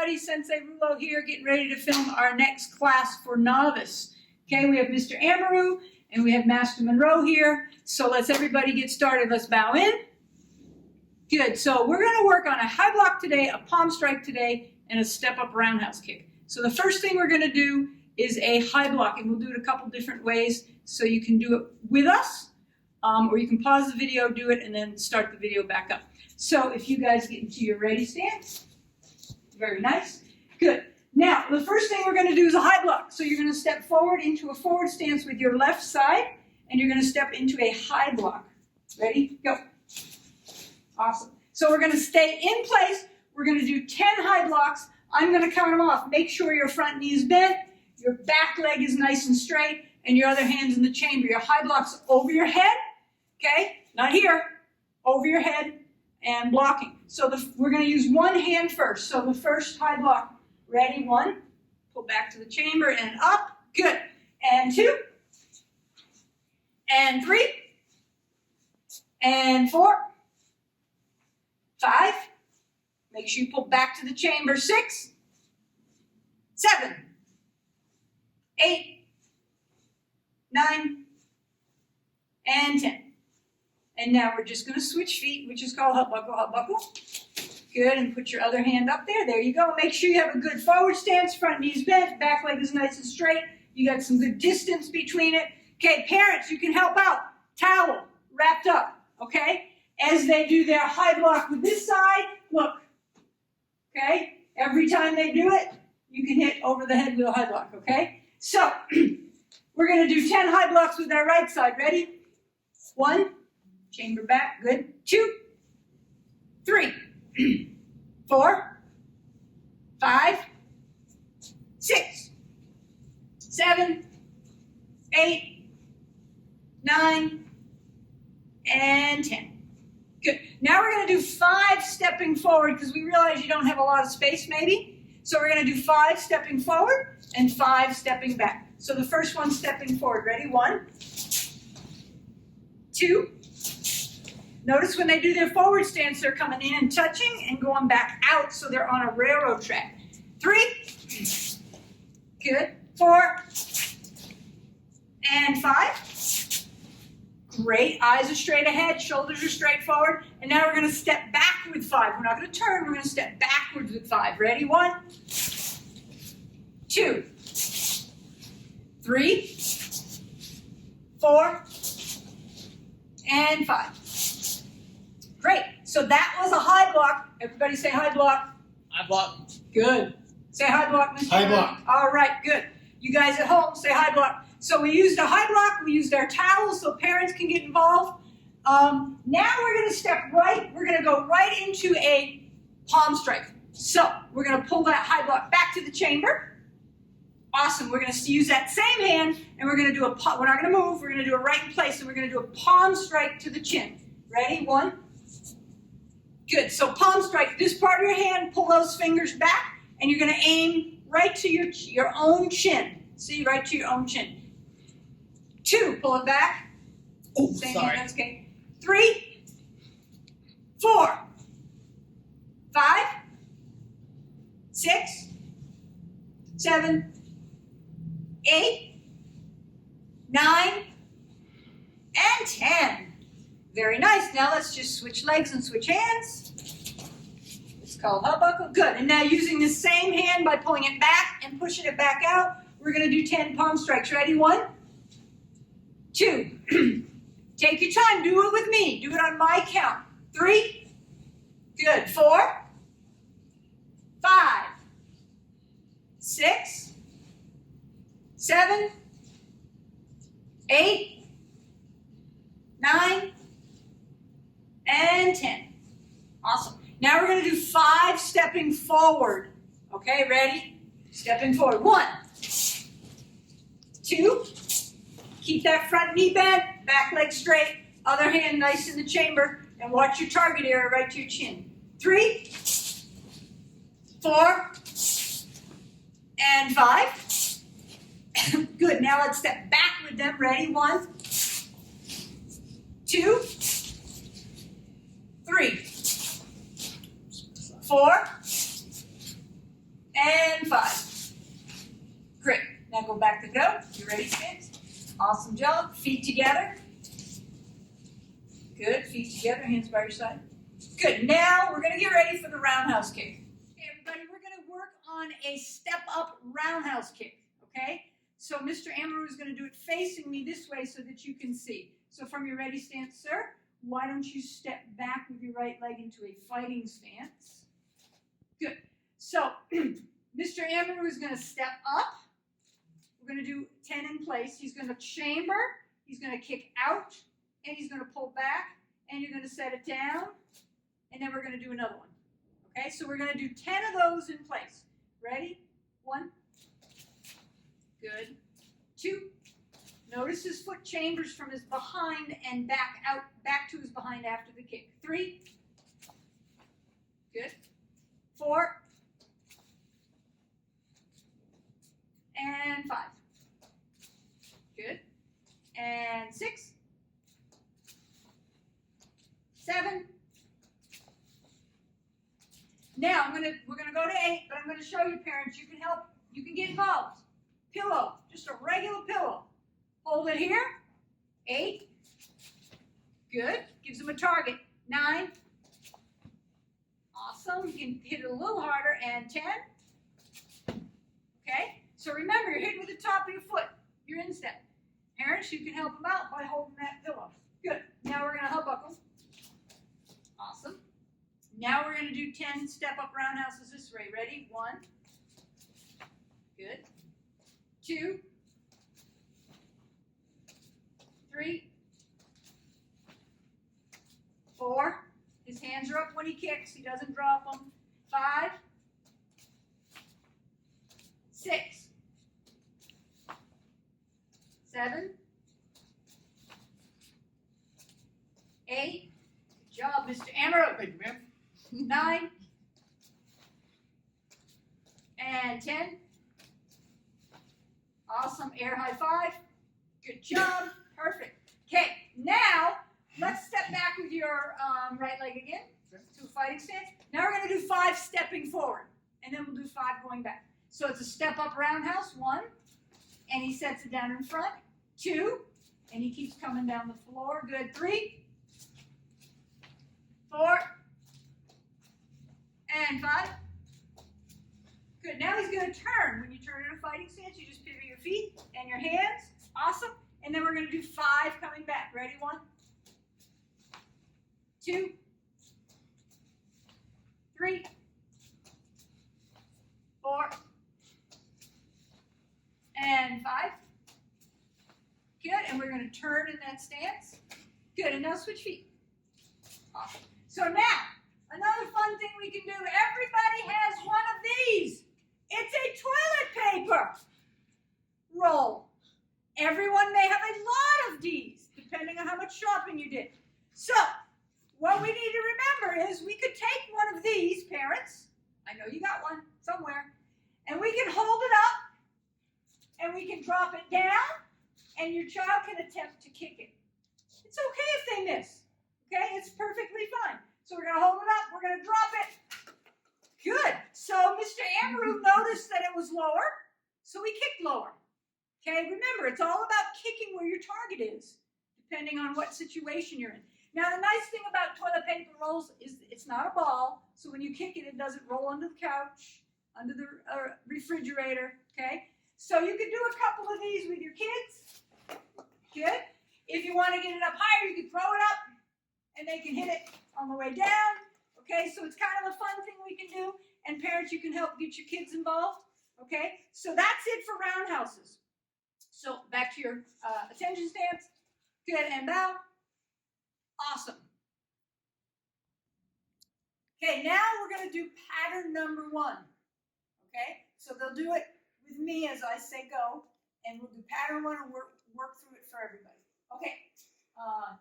everybody, Sensei Rouleau here, getting ready to film our next class for Novice. Okay, we have Mr. Amaru and we have Master Monroe here. So let's everybody get started. Let's bow in. Good, so we're going to work on a high block today, a palm strike today, and a step-up roundhouse kick. So the first thing we're going to do is a high block, and we'll do it a couple different ways. So you can do it with us, or you can pause the video, do it, and then start the video back up. So if you guys get into your ready stance, very nice, good. Now, the first thing we're going to do is a high block. So you're going to step forward into a forward stance with your left side, and you're going to step into a high block. Ready? Go. Awesome. So we're going to stay in place. We're going to do 10 high blocks. I'm going to count them off. Make sure your front knee is bent, your back leg is nice and straight, and your other hand's in the chamber. Your high block's over your head, okay? Not here, over your head and blocking. So we're going to use one hand first. So the first high block. Ready? 1. Pull back to the chamber and up. Good. And 2. And 3. And 4. 5. Make sure you pull back to the chamber. 6. 7. 8. 9. And 10. And now we're just going to switch feet, which is called hop buckle, hop buckle. Good, and put your other hand up there. There you go. Make sure you have a good forward stance, front knee's bent, back leg is nice and straight. You got some good distance between it. Okay, parents, you can help out. Towel wrapped up, okay? As they do their high block with this side, look, okay? Every time they do it, you can hit over the head with a high block, okay? So, we're going to do 10 high blocks with our right side. Ready? 1, chamber back, good. 2, 3. 4, 5, 6, 7, 8, 9, and 10. Good. Now we're going to do 5 stepping forward because we realize you don't have a lot of space maybe. So we're going to do 5 stepping forward and 5 stepping back. So the first one stepping forward. Ready? 1, 2. Notice when they do their forward stance, they're coming in and touching and going back out, so they're on a railroad track. 3. Good. 4. And 5. Great. Eyes are straight ahead, shoulders are straight forward. And now we're going to step back with 5. We're not going to turn, we're going to step backwards with 5. Ready? 1, 2, 3, 4, and 5. Great. So that was a high block. Everybody say high block. High block. Good. Say high block, Mr. High block. All right, good. You guys at home, say high block. So we used a high block. We used our towels so parents can get involved. Now we're going to step right. We're going to go right into a palm strike. So we're going to pull that high block back to the chamber. Awesome. We're going to use that same hand, and we're going to do a, we're not going to move. We're going to do it right in place, and we're going to do a palm strike to the chin. Ready? 1. Good. So palm strike, this part of your hand, pull those fingers back, and you're going to aim right to your own chin. See, right to your own chin. 2, pull it back. Oh, same sorry. hand, that's okay. 3, 4, 5, 6, 7, 8, 9, and 10. Very nice. Now let's just switch legs and switch hands. It's called hop buckle. Good. And now using the same hand by pulling it back and pushing it back out, we're going to do 10 palm strikes. Ready? 1, 2. Take your time. Do it with me. Do it on my count. 3. Good. 4, 5, 6, 7, 8, 9, and 10. Awesome. Now we're going to do 5 stepping forward. Okay, ready? Stepping forward. 1, 2. Keep that front knee bent, back leg straight, other hand nice in the chamber, and watch your target area right to your chin. 3, 4, and 5. Good. Now let's step back with them. Ready? 1, 2, 3, 4, and 5. Great. Now go back to go. You ready, kids? Awesome job. Feet together. Good. Feet together. Hands by your side. Good. Now we're going to get ready for the roundhouse kick. Okay, everybody, we're going to work on a step-up roundhouse kick. Okay? So Mr. Amaru is going to do it facing me this way so that you can see. So from your ready stance, sir, why don't you step back with your right leg into a fighting stance? Good. So Mr. Amaru is going to step up. We're going to do 10 in place. He's going to chamber. He's going to kick out. And he's going to pull back. And you're going to set it down. And then we're going to do another one. Okay, so we're going to do 10 of those in place. Ready? 1. Good. 2. Notice his foot chambers from his behind and back out, back to his behind after the kick. 3. Good. 4. And 5. Good. And 6. 7. Now we're gonna go to 8, but I'm gonna show you, parents, you can help, you can get involved. Pillow, just a regular pillow. Hold it here. 8. Good. Gives them a target. 9. Awesome. You can hit it a little harder. And 10. Okay. So remember, you're hitting with the top of your foot. Your instep. Parents, you can help them out by holding that pillow. Good. Now we're going to hub buckle. Awesome. Now we're going to do 10 step-up roundhouses this way. Ready? 1. Good. 2. 3. 4. His hands are up when he kicks. He doesn't drop them. 5. 6. 7. 8. Good job, Mr. Amaru. 9. And 10. Awesome. Air high 5. Good job. Perfect. Okay, now let's step back with your right leg again to a fighting stance. Now we're going to do 5 stepping forward, and then we'll do 5 going back. So it's a step-up roundhouse, 1, and he sets it down in front. 2, and he keeps coming down the floor. Good. 3, 4, and 5. Good. Now he's going to turn. When you turn in a fighting stance, you just pivot your feet and your hands. Awesome. And then we're going to do 5 coming back. Ready? 1, 2, 3, 4, and 5. Good. And we're going to turn in that stance. Good. And now switch feet. Awesome. So now, another fun thing we can do. Everybody has one of these. It's a toilet paper roll. Everyone may have a lot of these, depending on how much shopping you did. So, what we need to remember is we could take one of these, parents. I know you got one somewhere. And we can hold it up, and we can drop it down, and your child can attempt to kick it. It's okay if they miss. Okay? It's perfectly fine. So we're going to hold it up. We're going to drop it. Good. So Mr. Amaru noticed that it was lower, so we kicked lower. Okay, remember, it's all about kicking where your target is, depending on what situation you're in. Now, the nice thing about toilet paper rolls is it's not a ball, so when you kick it, it doesn't roll under the couch, under the refrigerator, okay? So you can do a couple of these with your kids. Good. If you want to get it up higher, you can throw it up, and they can hit it on the way down. Okay, so it's kind of a fun thing we can do, and parents, you can help get your kids involved. Okay, so that's it for roundhouses. So back to your attention stance. Good, and bow. Awesome. Okay, now we're going to do pattern number 1. Okay, so they'll do it with me as I say go, and we'll do pattern 1 and work through it for everybody. Okay,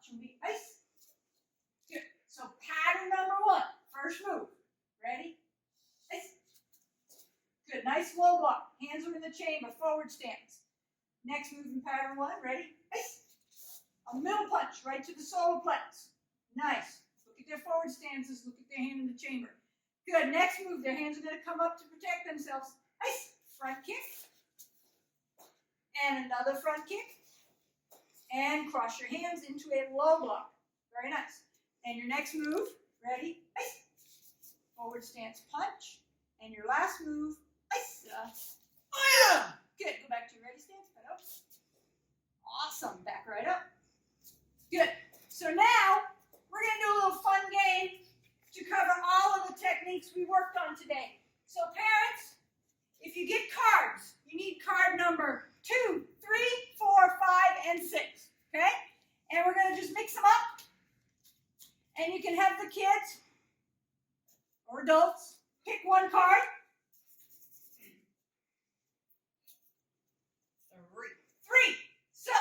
chumbi ice. Good. So pattern number 1, first move. Ready? Ice. Good. Nice low block. Hands are in the chamber. Forward stance. Next move in pattern 1. Ready? Ice. A middle punch right to the solar plex. Nice. Look at their forward stances. Look at their hand in the chamber. Good. Next move. Their hands are going to come up to protect themselves. Nice. Front kick. And another front kick. And cross your hands into a low block. Very nice. And your next move. Ready? Nice. Forward stance punch. And your last move. Nice. Good. Go back to your ready stance. Right up. Awesome. Back right up. Good. So now we're going to do a little fun game to cover all of the techniques we worked on today. So parents, if you get cards, you need card number 2, 3, 4, 5, and 6. Okay? And we're going to just mix them up. And you can have the kids or adults pick one card. 3. So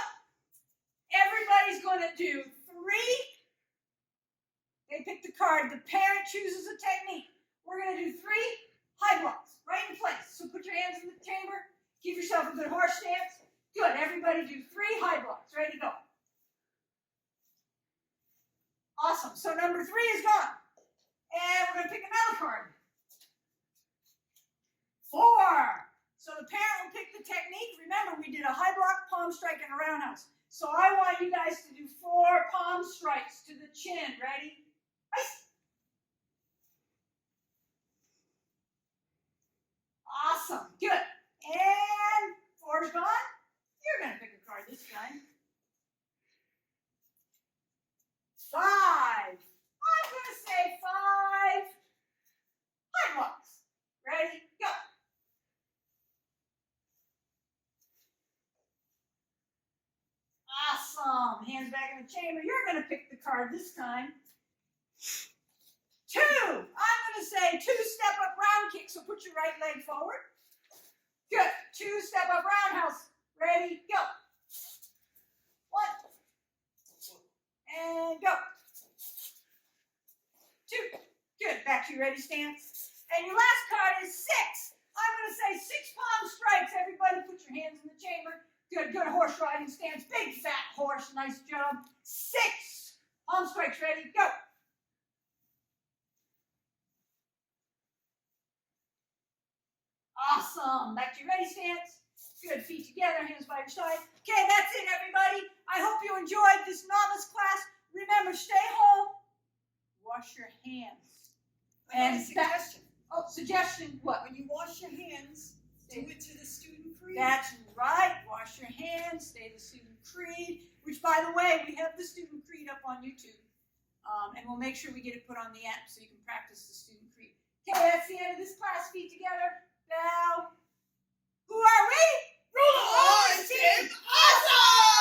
everybody's going to do 3. They pick the card. The parent chooses a technique. We're going to do 3 high blocks right in place. So put your hands in the chamber. Give yourself a good horse stance. Good. Everybody do 3 high blocks. Ready to go. Awesome. So number 3 is gone. And we're going to pick another card. 4. So the parent will pick the technique. Remember, we did a high block, palm strike, and a roundhouse. So I want you guys to do 4 palm strikes to the chin. Ready? Nice. Awesome. Good. And 4's gone. You're going to pick a card this time. 5. I'm going to say 5 high blocks. Ready? Go. Awesome. Hands back in the chamber. You're going to pick the card this time. 2. I'm going to say 2 step up round kick. So put your right leg forward. Good. 2 step up roundhouse. Ready? Go. 1. And go. 2. Good. Back to your ready stance. And your last card is 6. I'm going to say 6 palm strikes. Everybody put your hands in the chamber. Good. Good horse riding stance. Big fat horse. Nice job. 6 palm strikes. Ready? Go. Awesome. Back to your ready stance. Good. Feet together, hands by your side. Okay, that's it, everybody. I hope you enjoyed this novice class. Remember, stay home. Wash your hands. And a suggestion. Suggestion. What? When you wash your hands, do it to the student creed. That's right. Wash your hands. Say the student creed. Which, by the way, we have the student creed up on YouTube. And we'll make sure we get it put on the app so you can practice the student creed. Okay, that's the end of this class. Feet together. Bow. Who are we? Rouleau-Holley team. Awesome!